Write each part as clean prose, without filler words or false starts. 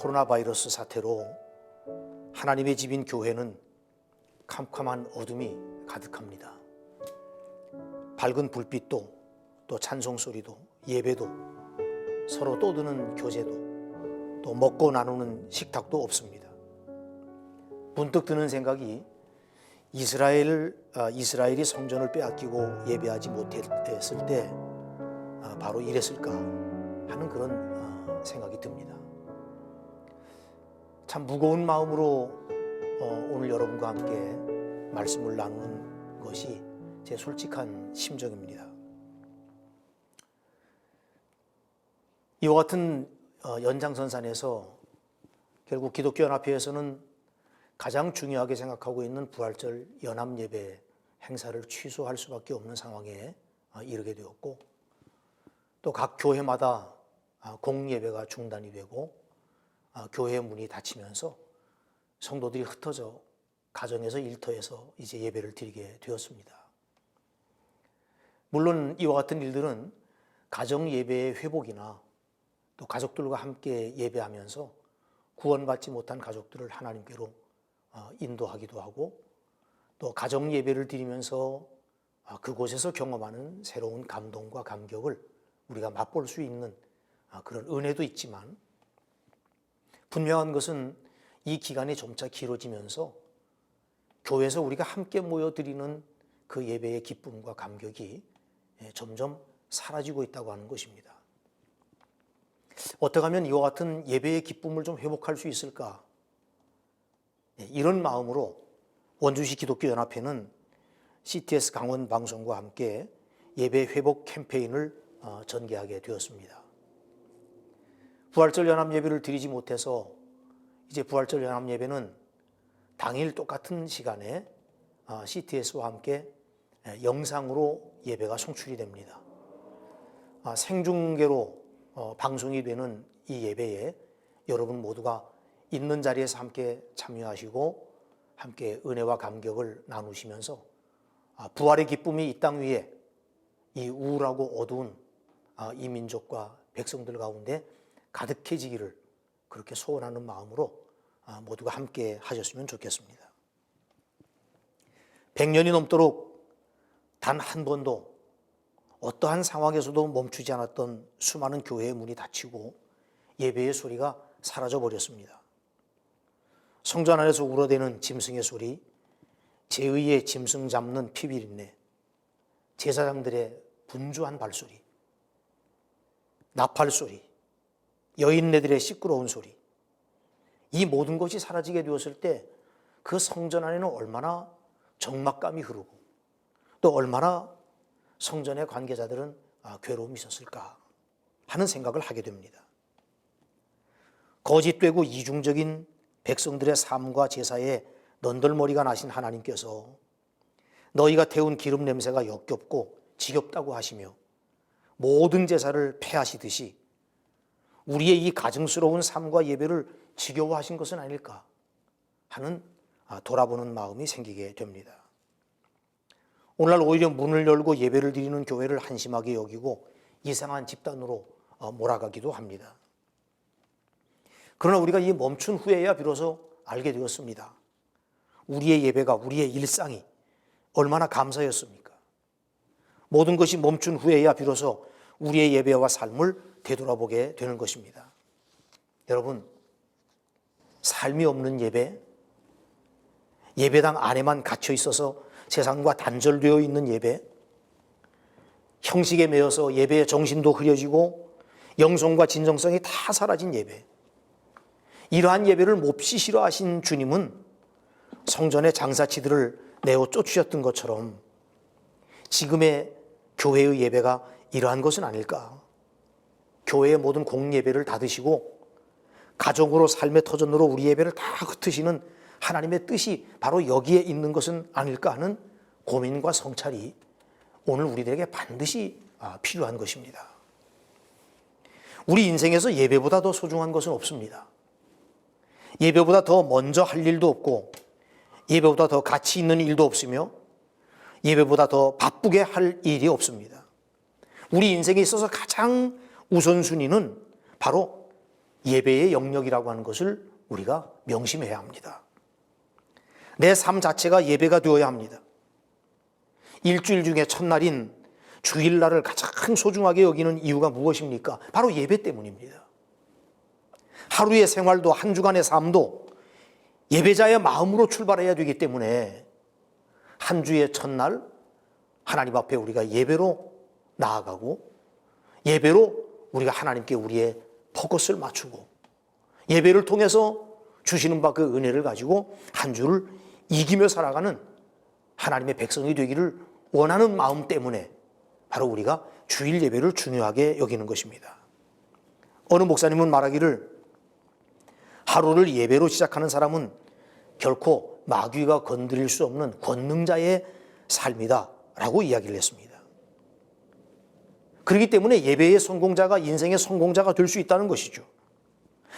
코로나 바이러스 사태로 하나님의 집인 교회는 캄캄한 어둠이 가득합니다. 밝은 불빛도, 또 찬송 소리도, 예배도, 서로 떠드는 교제도, 또 먹고 나누는 식탁도 없습니다. 문득 드는 생각이 이스라엘이 성전을 빼앗기고 예배하지 못했을 때 바로 이랬을까 하는 그런 생각이 듭니다. 참 무거운 마음으로 오늘 여러분과 함께 말씀을 나누는 것이 제 솔직한 심정입니다. 이와 같은 연장선상에서 결국 기독교연합회에서는 가장 중요하게 생각하고 있는 부활절 연합예배 행사를 취소할 수밖에 없는 상황에 이르게 되었고, 또 각 교회마다 공예배가 중단이 되고 교회 문이 닫히면서 성도들이 흩어져 가정에서 일터에서 이제 예배를 드리게 되었습니다. 물론 이와 같은 일들은 가정 예배의 회복이나 또 가족들과 함께 예배하면서 구원받지 못한 가족들을 하나님께로 인도하기도 하고, 또 가정 예배를 드리면서 그곳에서 경험하는 새로운 감동과 감격을 우리가 맛볼 수 있는 그런 은혜도 있지만, 분명한 것은 이 기간이 점차 길어지면서 교회에서 우리가 함께 모여드리는 그 예배의 기쁨과 감격이 점점 사라지고 있다고 하는 것입니다. 어떻게 하면 이와 같은 예배의 기쁨을 좀 회복할 수 있을까? 이런 마음으로 원주시 기독교연합회는 CTS 강원 방송과 함께 예배 회복 캠페인을 전개하게 되었습니다. 부활절 연합 예배를 드리지 못해서 이제 부활절 연합 예배는 당일 똑같은 시간에 CTS와 함께 영상으로 예배가 송출이 됩니다. 생중계로 방송이 되는 이 예배에 여러분 모두가 있는 자리에서 함께 참여하시고 함께 은혜와 감격을 나누시면서 부활의 기쁨이 이 땅 위에 이 우울하고 어두운 이 민족과 백성들 가운데 가득해지기를 그렇게 소원하는 마음으로 모두가 함께 하셨으면 좋겠습니다. 100년이 넘도록 단 한 번도 어떠한 상황에서도 멈추지 않았던 수많은 교회의 문이 닫히고 예배의 소리가 사라져 버렸습니다. 성전 안에서 울어대는 짐승의 소리, 제의의 짐승 잡는 피비린내, 제사장들의 분주한 발소리, 나팔 소리, 여인네들의 시끄러운 소리, 이 모든 것이 사라지게 되었을 때 그 성전 안에는 얼마나 적막감이 흐르고 또 얼마나 성전의 관계자들은 괴로움이 있었을까 하는 생각을 하게 됩니다. 거짓되고 이중적인 백성들의 삶과 제사에 넌덜머리가 나신 하나님께서 너희가 태운 기름 냄새가 역겹고 지겹다고 하시며 모든 제사를 폐하시듯이 우리의 이 가증스러운 삶과 예배를 지겨워하신 것은 아닐까 하는 돌아보는 마음이 생기게 됩니다. 오늘날 오히려 문을 열고 예배를 드리는 교회를 한심하게 여기고 이상한 집단으로 몰아가기도 합니다. 그러나 우리가 이 멈춘 후에야 비로소 알게 되었습니다. 우리의 예배가, 우리의 일상이 얼마나 감사였습니까? 모든 것이 멈춘 후에야 비로소 우리의 예배와 삶을 되돌아보게 되는 것입니다. 여러분, 삶이 없는 예배, 예배당 안에만 갇혀 있어서 세상과 단절되어 있는 예배, 형식에 매여서 예배의 정신도 흐려지고 영성과 진정성이 다 사라진 예배, 이러한 예배를 몹시 싫어하신 주님은 성전의 장사치들을 내어 쫓으셨던 것처럼 지금의 교회의 예배가 이러한 것은 아닐까? 교회의 모든 공예배를 닫으시고 가정으로 삶의 터전으로 우리 예배를 다 흩으시는 하나님의 뜻이 바로 여기에 있는 것은 아닐까 하는 고민과 성찰이 오늘 우리들에게 반드시 필요한 것입니다. 우리 인생에서 예배보다 더 소중한 것은 없습니다. 예배보다 더 먼저 할 일도 없고 예배보다 더 가치 있는 일도 없으며 예배보다 더 바쁘게 할 일이 없습니다. 우리 인생에 있어서 가장 우선순위는 바로 예배의 영역이라고 하는 것을 우리가 명심해야 합니다. 내 삶 자체가 예배가 되어야 합니다. 일주일 중에 첫날인 주일날을 가장 소중하게 여기는 이유가 무엇입니까? 바로 예배 때문입니다. 하루의 생활도 한 주간의 삶도 예배자의 마음으로 출발해야 되기 때문에 한 주의 첫날 하나님 앞에 우리가 예배로 나아가고 예배로 우리가 하나님께 우리의 포커스를 맞추고 예배를 통해서 주시는 바 그 은혜를 가지고 한 주를 이기며 살아가는 하나님의 백성이 되기를 원하는 마음 때문에 바로 우리가 주일 예배를 중요하게 여기는 것입니다. 어느 목사님은 말하기를 하루를 예배로 시작하는 사람은 결코 마귀가 건드릴 수 없는 권능자의 삶이다 라고 이야기를 했습니다. 그렇기 때문에 예배의 성공자가 인생의 성공자가 될 수 있다는 것이죠.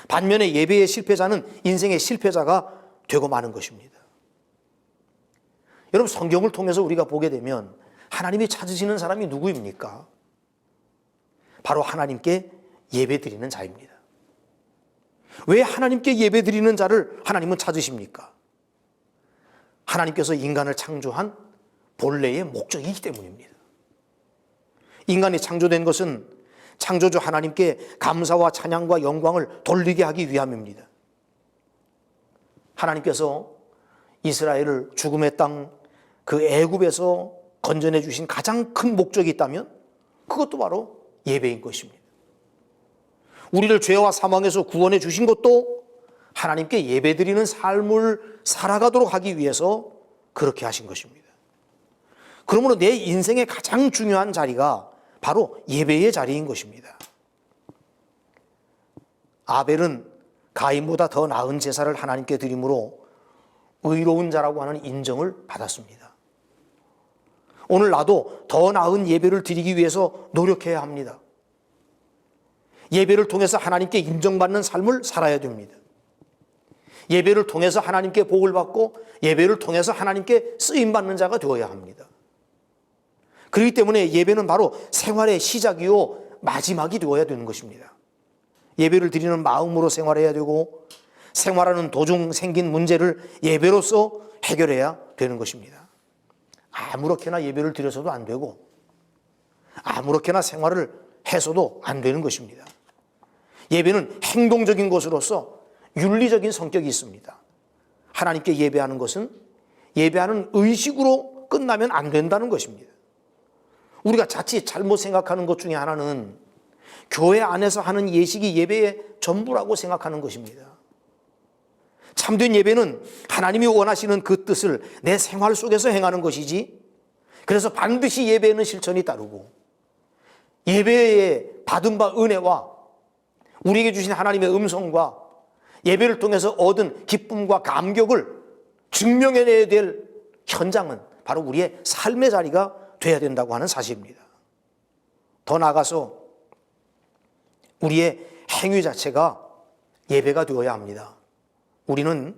반면에 예배의 실패자는 인생의 실패자가 되고 마는 것입니다. 여러분, 성경을 통해서 우리가 보게 되면 하나님이 찾으시는 사람이 누구입니까? 바로 하나님께 예배드리는 자입니다. 왜 하나님께 예배드리는 자를 하나님은 찾으십니까? 하나님께서 인간을 창조한 본래의 목적이기 때문입니다. 인간이 창조된 것은 창조주 하나님께 감사와 찬양과 영광을 돌리게 하기 위함입니다. 하나님께서 이스라엘을 죽음의 땅 그 애굽에서 건져내 주신 가장 큰 목적이 있다면 그것도 바로 예배인 것입니다. 우리를 죄와 사망에서 구원해 주신 것도 하나님께 예배드리는 삶을 살아가도록 하기 위해서 그렇게 하신 것입니다. 그러므로 내 인생의 가장 중요한 자리가 바로 예배의 자리인 것입니다. 아벨은 가인보다 더 나은 제사를 하나님께 드림으로 의로운 자라고 하는 인정을 받았습니다. 오늘 나도 더 나은 예배를 드리기 위해서 노력해야 합니다. 예배를 통해서 하나님께 인정받는 삶을 살아야 됩니다. 예배를 통해서 하나님께 복을 받고 예배를 통해서 하나님께 쓰임받는 자가 되어야 합니다. 그렇기 때문에 예배는 바로 생활의 시작이요 마지막이 되어야 되는 것입니다. 예배를 드리는 마음으로 생활해야 되고 생활하는 도중 생긴 문제를 예배로서 해결해야 되는 것입니다. 아무렇게나 예배를 드려서도 안 되고 아무렇게나 생활을 해서도 안 되는 것입니다. 예배는 행동적인 것으로서 윤리적인 성격이 있습니다. 하나님께 예배하는 것은 예배하는 의식으로 끝나면 안 된다는 것입니다. 우리가 자칫 잘못 생각하는 것 중에 하나는 교회 안에서 하는 예식이 예배의 전부라고 생각하는 것입니다. 참된 예배는 하나님이 원하시는 그 뜻을 내 생활 속에서 행하는 것이지, 그래서 반드시 예배에는 실천이 따르고 예배에 받은 바 은혜와 우리에게 주신 하나님의 음성과 예배를 통해서 얻은 기쁨과 감격을 증명해내야 될 현장은 바로 우리의 삶의 자리가 돼야 된다고 하는 사실입니다. 더 나아가서 우리의 행위 자체가 예배가 되어야 합니다. 우리는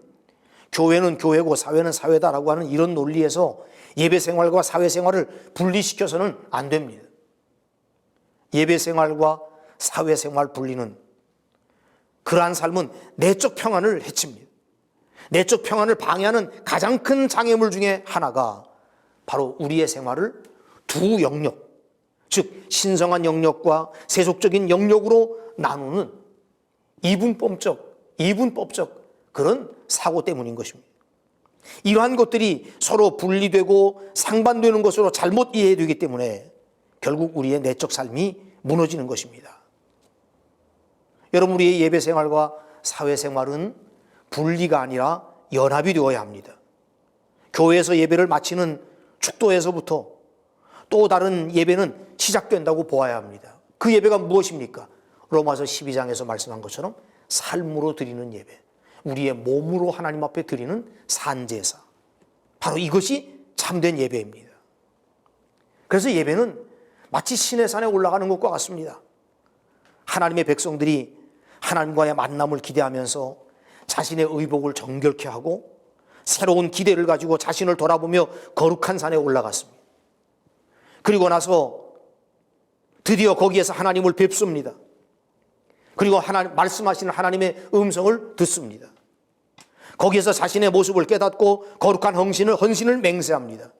교회는 교회고 사회는 사회다라고 하는 이런 논리에서 예배 생활과 사회 생활을 분리시켜서는 안 됩니다. 예배 생활과 사회 생활 분리는 그러한 삶은 내적 평안을 해칩니다. 내적 평안을 방해하는 가장 큰 장애물 중에 하나가 바로 우리의 생활을 두 영역, 즉 신성한 영역과 세속적인 영역으로 나누는 이분법적 그런 사고 때문인 것입니다. 이러한 것들이 서로 분리되고 상반되는 것으로 잘못 이해되기 때문에 결국 우리의 내적 삶이 무너지는 것입니다. 여러분, 우리의 예배 생활과 사회 생활은 분리가 아니라 연합이 되어야 합니다. 교회에서 예배를 마치는 축도에서부터 또 다른 예배는 시작된다고 보아야 합니다. 그 예배가 무엇입니까? 로마서 12장에서 말씀한 것처럼 삶으로 드리는 예배, 우리의 몸으로 하나님 앞에 드리는 산제사, 바로 이것이 참된 예배입니다. 그래서 예배는 마치 신의 산에 올라가는 것과 같습니다. 하나님의 백성들이 하나님과의 만남을 기대하면서 자신의 의복을 정결케 하고 새로운 기대를 가지고 자신을 돌아보며 거룩한 산에 올라갔습니다. 그리고 나서 드디어 거기에서 하나님을 뵙습니다. 그리고 말씀하시는 하나님의 음성을 듣습니다. 거기에서 자신의 모습을 깨닫고 거룩한 헌신을 맹세합니다.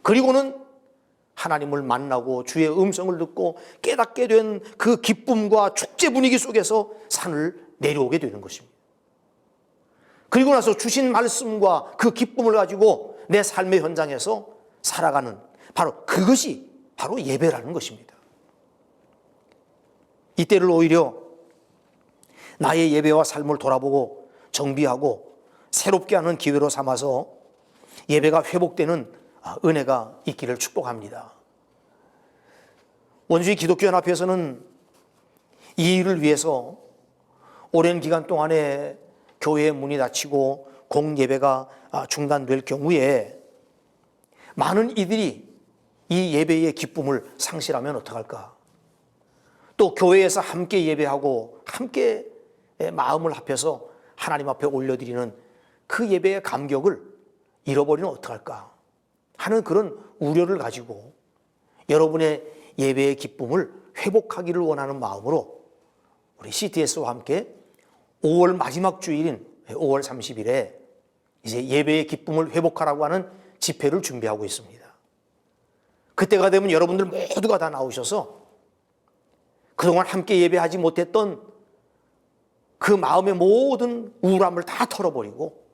그리고는 하나님을 만나고 주의 음성을 듣고 깨닫게 된 그 기쁨과 축제 분위기 속에서 산을 내려오게 되는 것입니다. 그리고 나서 주신 말씀과 그 기쁨을 가지고 내 삶의 현장에서 살아가는 그것이 바로 예배라는 것입니다. 이때를 오히려 나의 예배와 삶을 돌아보고 정비하고 새롭게 하는 기회로 삼아서 예배가 회복되는 은혜가 있기를 축복합니다. 원주의 기독교연합회에서는 이 일을 위해서 오랜 기간 동안에 교회의 문이 닫히고 공예배가 중단될 경우에 많은 이들이 이 예배의 기쁨을 상실하면 어떡할까? 또 교회에서 함께 예배하고 함께 마음을 합해서 하나님 앞에 올려드리는 그 예배의 감격을 잃어버리면 어떡할까 하는 그런 우려를 가지고 여러분의 예배의 기쁨을 회복하기를 원하는 마음으로 우리 CTS와 함께 5월 마지막 주일인 5월 30일에 이제 예배의 기쁨을 회복하라고 하는 집회를 준비하고 있습니다. 그때가 되면 여러분들 모두가 다 나오셔서 그동안 함께 예배하지 못했던 그 마음의 모든 우울함을 다 털어버리고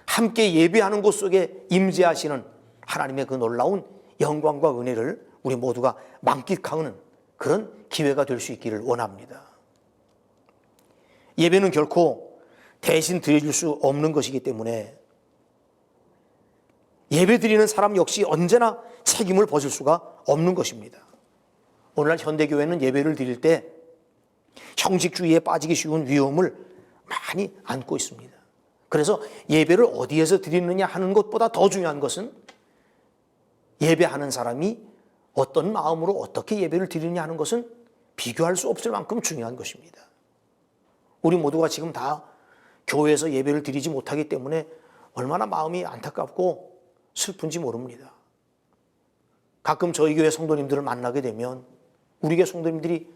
함께 예배하는 곳 속에 임재하시는 하나님의 그 놀라운 영광과 은혜를 우리 모두가 만끽하는 그런 기회가 될 수 있기를 원합니다. 예배는 결코 대신 드려줄 수 없는 것이기 때문에 예배 드리는 사람 역시 언제나 책임을 벗을 수가 없는 것입니다. 오늘날 현대교회는 예배를 드릴 때 형식주의에 빠지기 쉬운 위험을 많이 안고 있습니다. 그래서 예배를 어디에서 드리느냐 하는 것보다 더 중요한 것은 예배하는 사람이 어떤 마음으로 어떻게 예배를 드리느냐 하는 것은 비교할 수 없을 만큼 중요한 것입니다. 우리 모두가 지금 다 교회에서 예배를 드리지 못하기 때문에 얼마나 마음이 안타깝고 슬픈지 모릅니다. 가끔 저희 교회 성도님들을 만나게 되면 우리 교회 성도님들이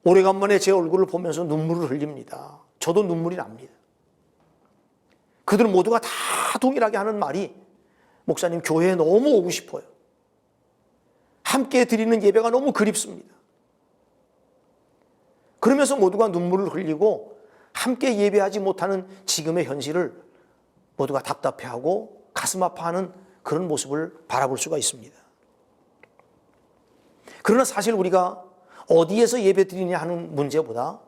오래간만에 제 얼굴을 보면서 눈물을 흘립니다. 저도 눈물이 납니다. 그들 모두가 다 동일하게 하는 말이 목사님 교회에 너무 오고 싶어요. 함께 드리는 예배가 너무 그립습니다. 그러면서 모두가 눈물을 흘리고 함께 예배하지 못하는 지금의 현실을 모두가 답답해하고 가슴 아파하는 그런 모습을 바라볼 수가 있습니다. 그러나 사실 우리가 어디에서 예배 드리느냐 하는 문제보다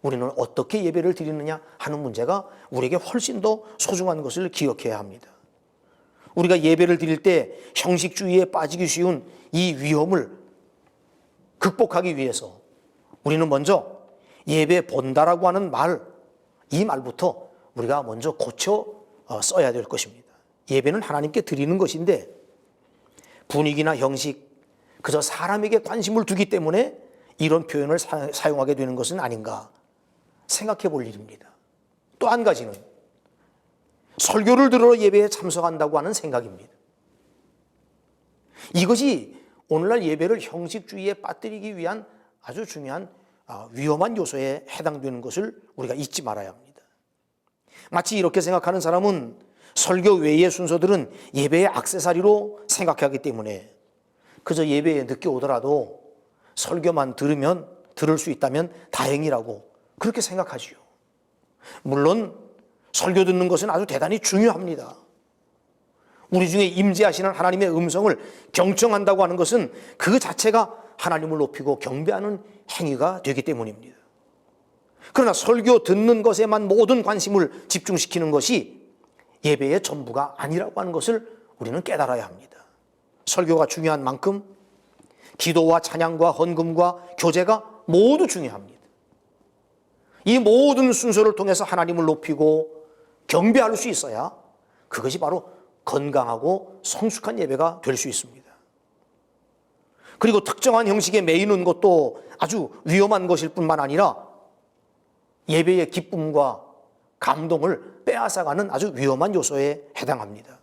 우리는 어떻게 예배를 드리느냐 하는 문제가 우리에게 훨씬 더 소중한 것을 기억해야 합니다. 우리가 예배를 드릴 때 형식주의에 빠지기 쉬운 이 위험을 극복하기 위해서 우리는 먼저 예배 본다라고 하는 이 말부터 우리가 먼저 고쳐 써야 될 것입니다. 예배는 하나님께 드리는 것인데 분위기나 형식, 그저 사람에게 관심을 두기 때문에 이런 표현을 사용하게 되는 것은 아닌가 생각해 볼 일입니다. 또 한 가지는 설교를 들으러 예배에 참석한다고 하는 생각입니다. 이것이 오늘날 예배를 형식주의에 빠뜨리기 위한 아주 중요한 위험한 요소에 해당되는 것을 우리가 잊지 말아야 합니다. 마치 이렇게 생각하는 사람은 설교 외의 순서들은 예배의 액세서리로 생각하기 때문에 그저 예배에 늦게 오더라도 설교만 들을 수 있다면 다행이라고 그렇게 생각하지요. 물론 설교 듣는 것은 아주 대단히 중요합니다. 우리 중에 임재하시는 하나님의 음성을 경청한다고 하는 것은 그 자체가 하나님을 높이고 경배하는 행위가 되기 때문입니다. 그러나 설교 듣는 것에만 모든 관심을 집중시키는 것이 예배의 전부가 아니라고 하는 것을 우리는 깨달아야 합니다. 설교가 중요한 만큼 기도와 찬양과 헌금과 교제가 모두 중요합니다. 이 모든 순서를 통해서 하나님을 높이고 경배할 수 있어야 그것이 바로 건강하고 성숙한 예배가 될 수 있습니다. 그리고 특정한 형식에 매이는 것도 아주 위험한 것일 뿐만 아니라 예배의 기쁨과 감동을 빼앗아가는 아주 위험한 요소에 해당합니다.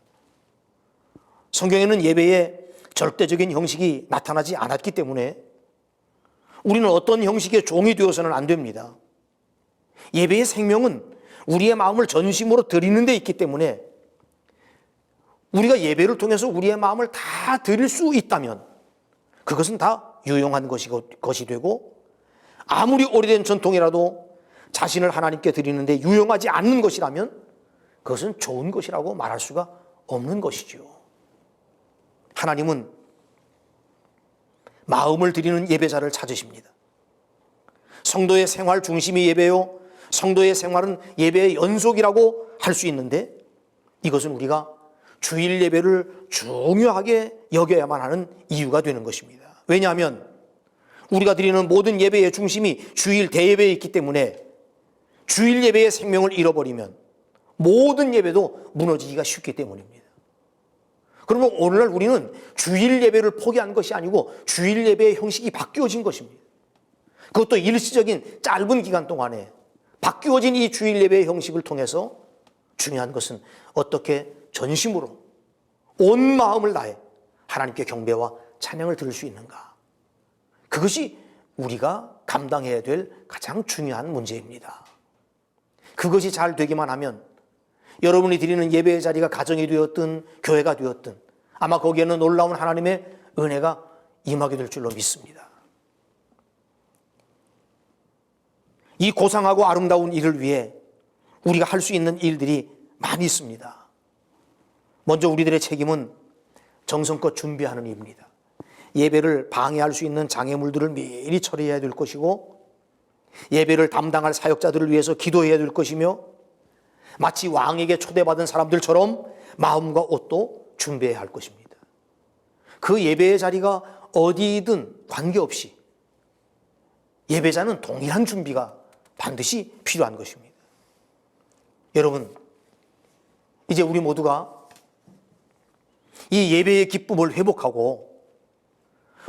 성경에는 예배의 절대적인 형식이 나타나지 않았기 때문에 우리는 어떤 형식의 종이 되어서는 안 됩니다. 예배의 생명은 우리의 마음을 전심으로 드리는 데 있기 때문에 우리가 예배를 통해서 우리의 마음을 다 드릴 수 있다면 그것은 다 유용한 것이 되고, 아무리 오래된 전통이라도 자신을 하나님께 드리는데 유용하지 않는 것이라면 그것은 좋은 것이라고 말할 수가 없는 것이죠. 하나님은 마음을 드리는 예배자를 찾으십니다. 성도의 생활 중심이 예배요, 성도의 생활은 예배의 연속이라고 할 수 있는데, 이것은 우리가 주일 예배를 중요하게 여겨야만 하는 이유가 되는 것입니다. 왜냐하면 우리가 드리는 모든 예배의 중심이 주일 대예배에 있기 때문에 주일 예배의 생명을 잃어버리면 모든 예배도 무너지기가 쉽기 때문입니다. 그러면 오늘날 우리는 주일 예배를 포기한 것이 아니고 주일 예배의 형식이 바뀌어진 것입니다. 그것도 일시적인 짧은 기간 동안에 바뀌어진 이 주일 예배의 형식을 통해서 중요한 것은 어떻게 전심으로 온 마음을 다해 하나님께 경배와 찬양을 드릴 수 있는가. 그것이 우리가 감당해야 될 가장 중요한 문제입니다. 그것이 잘 되기만 하면 여러분이 드리는 예배의 자리가 가정이 되었든 교회가 되었든 아마 거기에는 놀라운 하나님의 은혜가 임하게 될 줄로 믿습니다. 이 고상하고 아름다운 일을 위해 우리가 할 수 있는 일들이 많이 있습니다. 먼저 우리들의 책임은 정성껏 준비하는 일입니다. 예배를 방해할 수 있는 장애물들을 미리 처리해야 될 것이고, 예배를 담당할 사역자들을 위해서 기도해야 될 것이며, 마치 왕에게 초대받은 사람들처럼 마음과 옷도 준비해야 할 것입니다. 그 예배의 자리가 어디든 관계없이 예배자는 동일한 준비가 반드시 필요한 것입니다. 여러분, 이제 우리 모두가 이 예배의 기쁨을 회복하고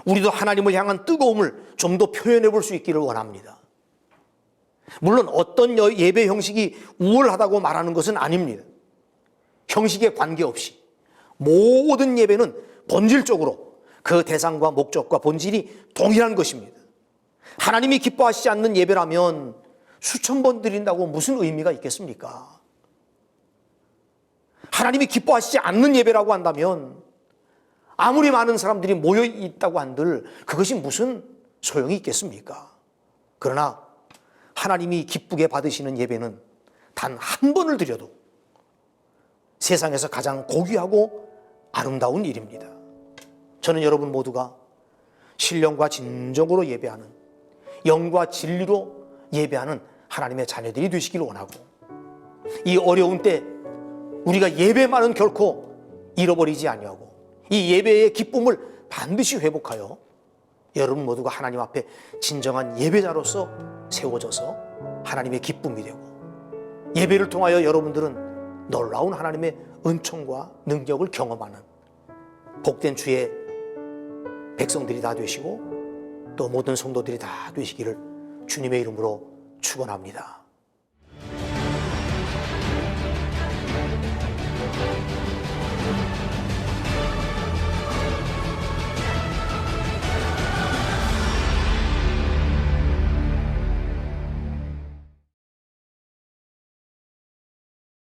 우리도 하나님을 향한 뜨거움을 좀 더 표현해 볼 수 있기를 원합니다. 물론 어떤 예배 형식이 우월하다고 말하는 것은 아닙니다. 형식에 관계없이 모든 예배는 본질적으로 그 대상과 목적과 본질이 동일한 것입니다. 하나님이 기뻐하시지 않는 예배라면 수천 번 드린다고 무슨 의미가 있겠습니까? 하나님이 기뻐하시지 않는 예배라고 한다면 아무리 많은 사람들이 모여 있다고 한들 그것이 무슨 소용이 있겠습니까? 그러나 하나님이 기쁘게 받으시는 예배는 단 한 번을 드려도 세상에서 가장 고귀하고 아름다운 일입니다. 저는 여러분 모두가 신령과 진정으로 예배하는, 영과 진리로 예배하는 하나님의 자녀들이 되시기를 원하고, 이 어려운 때 우리가 예배만은 결코 잃어버리지 아니하고 이 예배의 기쁨을 반드시 회복하여 여러분 모두가 하나님 앞에 진정한 예배자로서 세워져서 하나님의 기쁨이 되고, 예배를 통하여 여러분들은 놀라운 하나님의 은총과 능력을 경험하는 복된 주의 백성들이 다 되시고 또 모든 성도들이 다 되시기를 주님의 이름으로 축원합니다.